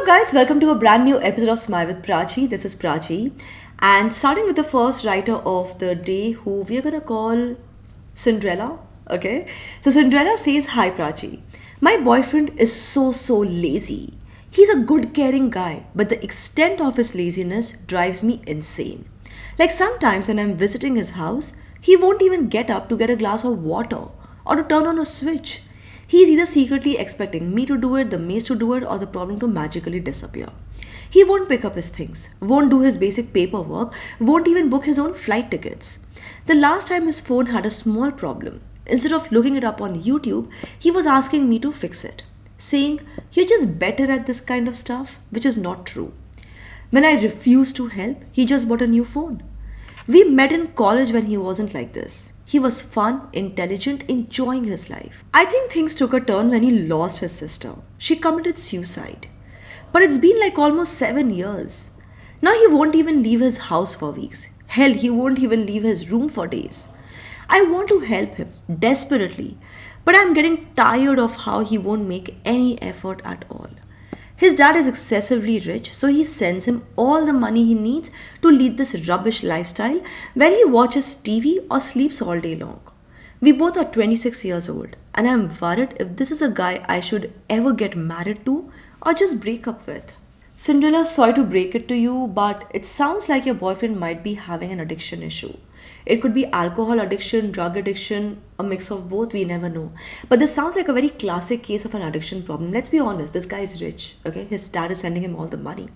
up, guys? Welcome to a brand new episode of Smile with Prachi. This is Prachi, and starting with the first writer of the day, who we are gonna call Cinderella. Okay, so Cinderella says, "Hi, Prachi. My boyfriend is so lazy. He's a good, caring guy, but the extent of his laziness drives me insane. Like sometimes when I'm visiting his house, he won't even get up to get a glass of water or to turn on a switch. He's either secretly expecting me to do it, the maid to do it, or the problem to magically disappear. He won't pick up his things, won't do his basic paperwork, won't even book his own flight tickets. The last time his phone had a small problem, instead of looking it up on YouTube, he was asking me to fix it, saying, "You're just better at this kind of stuff," which is not true. When I refused to help, he just bought a new phone. We met in college when he wasn't like this. He was fun, intelligent, enjoying his life. I think things took a turn when he lost his sister. She committed suicide. But it's been like almost 7 years. Now he won't even leave his house for weeks. Hell, he won't even leave his room for days. I want to help him, desperately. But I'm getting tired of how he won't make any effort at all. His dad is excessively rich, so he sends him all the money he needs to lead this rubbish lifestyle where he watches TV or sleeps all day long. We both are 26 years old, and I'm worried if this is a guy I should ever get married to or just break up with. Cinderella, sorry to break it to you, but it sounds like your boyfriend might be having an addiction issue. It could be alcohol addiction, drug addiction, a mix of both, we never know. But this sounds like a very classic case of an addiction problem. Let's be honest, this guy is rich, okay? His dad is sending him all the money.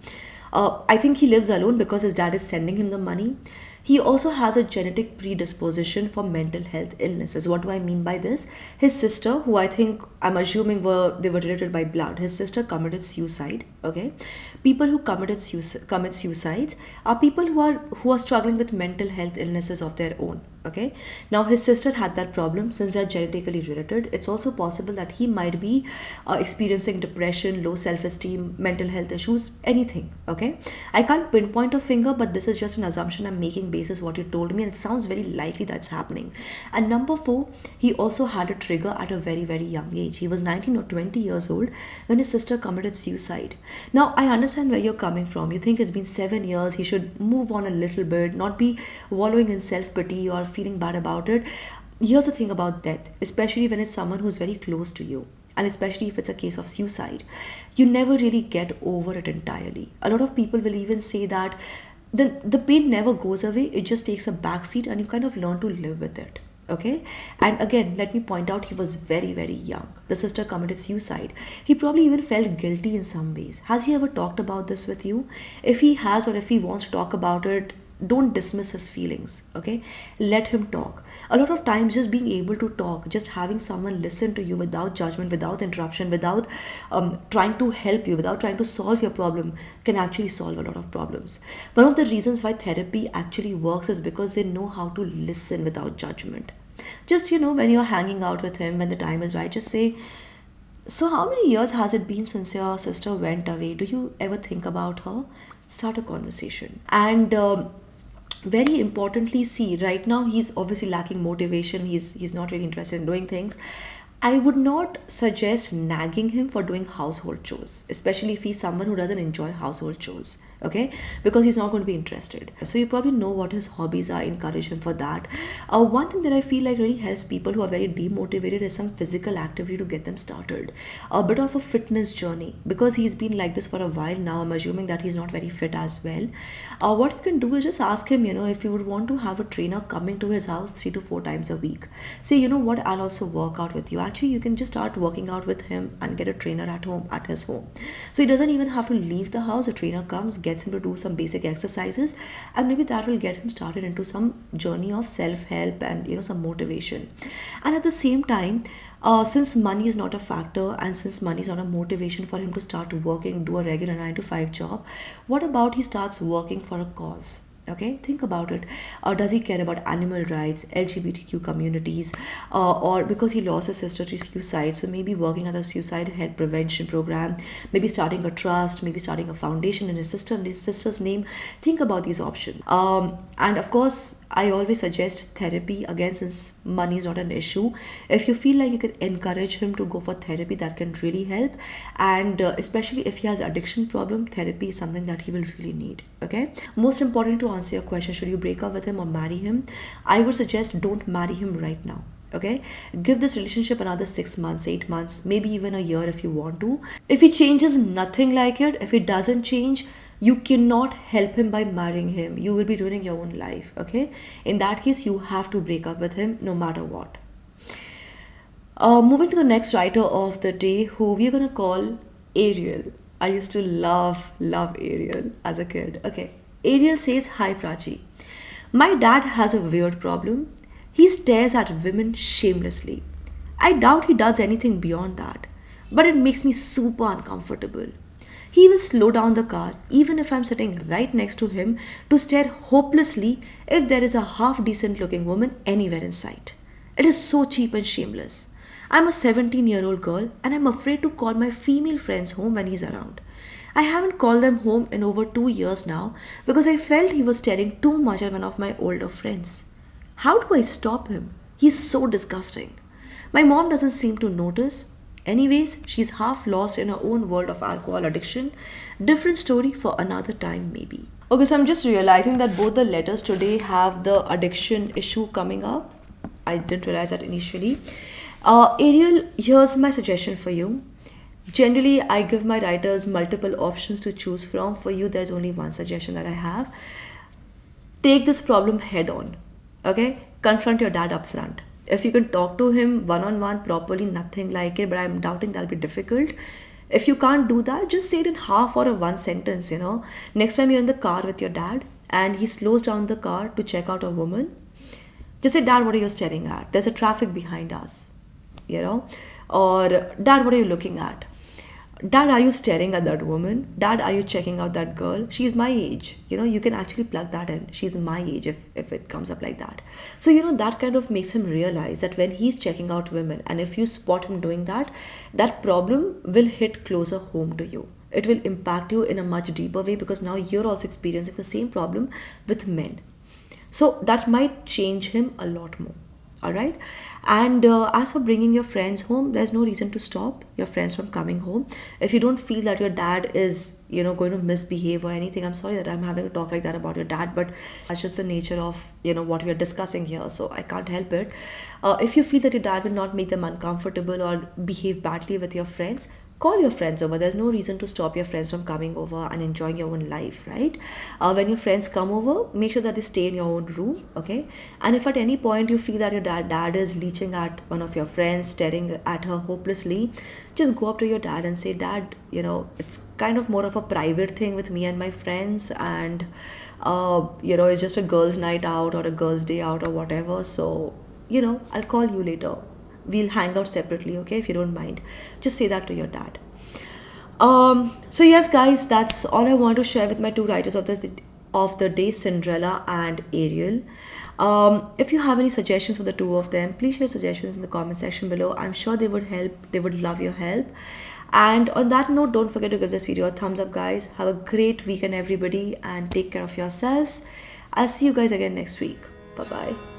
I think he lives alone because his dad is sending him the money. He also has a genetic predisposition for mental health illnesses. What do I mean by this? His sister, who I think I'm assuming they were related by blood, his sister committed suicide. Okay, people who commit suicides are people who are struggling with mental health illnesses of their own. Okay, now his sister had that problem. Since they're genetically related, it's also possible that he might be experiencing depression, low self-esteem, mental health issues, anything. Okay, I can't pinpoint a finger, but this is just an assumption I'm making basis what you told me, and it sounds very likely that's happening. And number four, he also had a trigger at a very young age. He was 19 or 20 years old when his sister committed suicide. Now I understand where you're coming from. You think it's been 7 years, he should move on a little bit, not be wallowing in self-pity or feeling bad about it. Here's the thing about death, especially when it's someone who's very close to you, and especially if it's a case of suicide, you never really get over it entirely. A lot of people will even say that the pain never goes away, it just takes a backseat and you kind of learn to live with it. Okay, and again, let me point out, he was very young. The sister committed suicide. He probably even felt guilty in some ways. Has he ever talked about this with you? If he has, or if he wants to talk about it, don't dismiss his feelings. Okay, let him talk. A lot of times, just being able to talk, just having someone listen to you without judgment, without interruption, without trying to help you, without trying to solve your problem, can actually solve a lot of problems. One of the reasons why therapy actually works is because they know how to listen without judgment. Just, when you're hanging out with him, when the time is right, just say, "So, how many years has it been since your sister went away? Do you ever think about her?" Start a conversation. And very importantly, see, right now he's obviously lacking motivation. He's not really interested in doing things. I would not suggest nagging him for doing household chores, especially if he's someone who doesn't enjoy household chores. Okay, because he's not going to be interested. So you probably know what his hobbies are, encourage him for that. One thing that I feel like really helps people who are very demotivated is some physical activity to get them started. A bit of a fitness journey, because he's been like this for a while now. I'm assuming that he's not very fit as well. What you can do is just ask him, if you would want to have a trainer coming to his house 3 to 4 times a week. Say, "You know what, I'll also work out with you." Actually, you can just start working out with him and get a trainer at home, at his home. So he doesn't even have to leave the house. A trainer comes, gets him to do some basic exercises, and maybe that will get him started into some journey of self-help and some motivation. And at the same time, since money is not a factor, and since money is not a motivation for him to start working, do a regular 9 to 5 job, what about he starts working for a cause? Okay, think about it. Does he care about animal rights, LGBTQ communities, or because he lost his sister to suicide, so maybe working at a suicide help prevention program, maybe starting a trust, maybe starting a foundation in his sister's name. Think about these options. And of course, I always suggest therapy. Again, since money is not an issue, if you feel like you can encourage him to go for therapy, that can really help. And especially if he has addiction problem, therapy is something that he will really need. Okay. Most important, to answer your question, should you break up with him or marry him? I would suggest don't marry him right now. Okay, give this relationship another 6 months, 8 months, maybe even a year if you want to. If he changes, nothing like it. If he doesn't change, you cannot help him by marrying him. You will be ruining your own life. Okay, in that case, you have to break up with him no matter what. Moving to the next writer of the day, who we're gonna call Ariel. I used to love Ariel as a kid. Okay, Ariel says, "Hi Prachi. My dad has a weird problem. He stares at women shamelessly. I doubt he does anything beyond that, but it makes me super uncomfortable. He will slow down the car even if I'm sitting right next to him to stare hopelessly if there is a half decent looking woman anywhere in sight. It is so cheap and shameless. I'm a 17-year-old girl and I'm afraid to call my female friends home when he's around. I haven't called them home in over 2 years now because I felt he was staring too much at one of my older friends. How do I stop him? He's so disgusting. My mom doesn't seem to notice. Anyways, she's half lost in her own world of alcohol addiction. Different story for another time, maybe." Okay, so I'm just realizing that both the letters today have the addiction issue coming up. I didn't realize that initially. Ariel, here's my suggestion for you. Generally, I give my writers multiple options to choose from. For you, there's only one suggestion that I have. Take this problem head on. Okay? Confront your dad up front. If you can talk to him one on one properly, nothing like it, but I'm doubting that'll be difficult. If you can't do that, just say it in half or a one sentence. Next time you're in the car with your dad and he slows down the car to check out a woman, just say, "Dad, what are you staring at? There's a traffic behind us." You know? Or, "Dad, what are you looking at? Dad, are you staring at that woman? Dad, are you checking out that girl? She's my age." You can actually plug that in. She's my age if it comes up like that. So, that kind of makes him realize that when he's checking out women, and if you spot him doing that, that problem will hit closer home to you. It will impact you in a much deeper way because now you're also experiencing the same problem with men. So, that might change him a lot more. All right. And as for bringing your friends home, there's no reason to stop your friends from coming home. If you don't feel that your dad is going to misbehave or anything, I'm sorry that I'm having to talk like that about your dad, but that's just the nature of what we are discussing here, so I can't help it. If you feel that your dad will not make them uncomfortable or behave badly with your friends, call your friends over. There's no reason to stop your friends from coming over and enjoying your own life, right? When your friends come over, make sure that they stay in your own room, okay? And if at any point you feel that your dad is leeching at one of your friends, staring at her hopelessly, just go up to your dad and say, "Dad, it's kind of more of a private thing with me and my friends, and it's just a girls' night out or a girls' day out or whatever. So, I'll call you later. We'll hang out separately, okay, if you don't mind." Just say that to your dad. So yes, guys, that's all I want to share with my two writers of the day, Cinderella and Ariel. If you have any suggestions for the two of them, please share suggestions in the comment section below. I'm sure they would help. They would love your help. And on that note, don't forget to give this video a thumbs up, guys. Have a great weekend, everybody, and take care of yourselves. I'll see you guys again next week. Bye bye.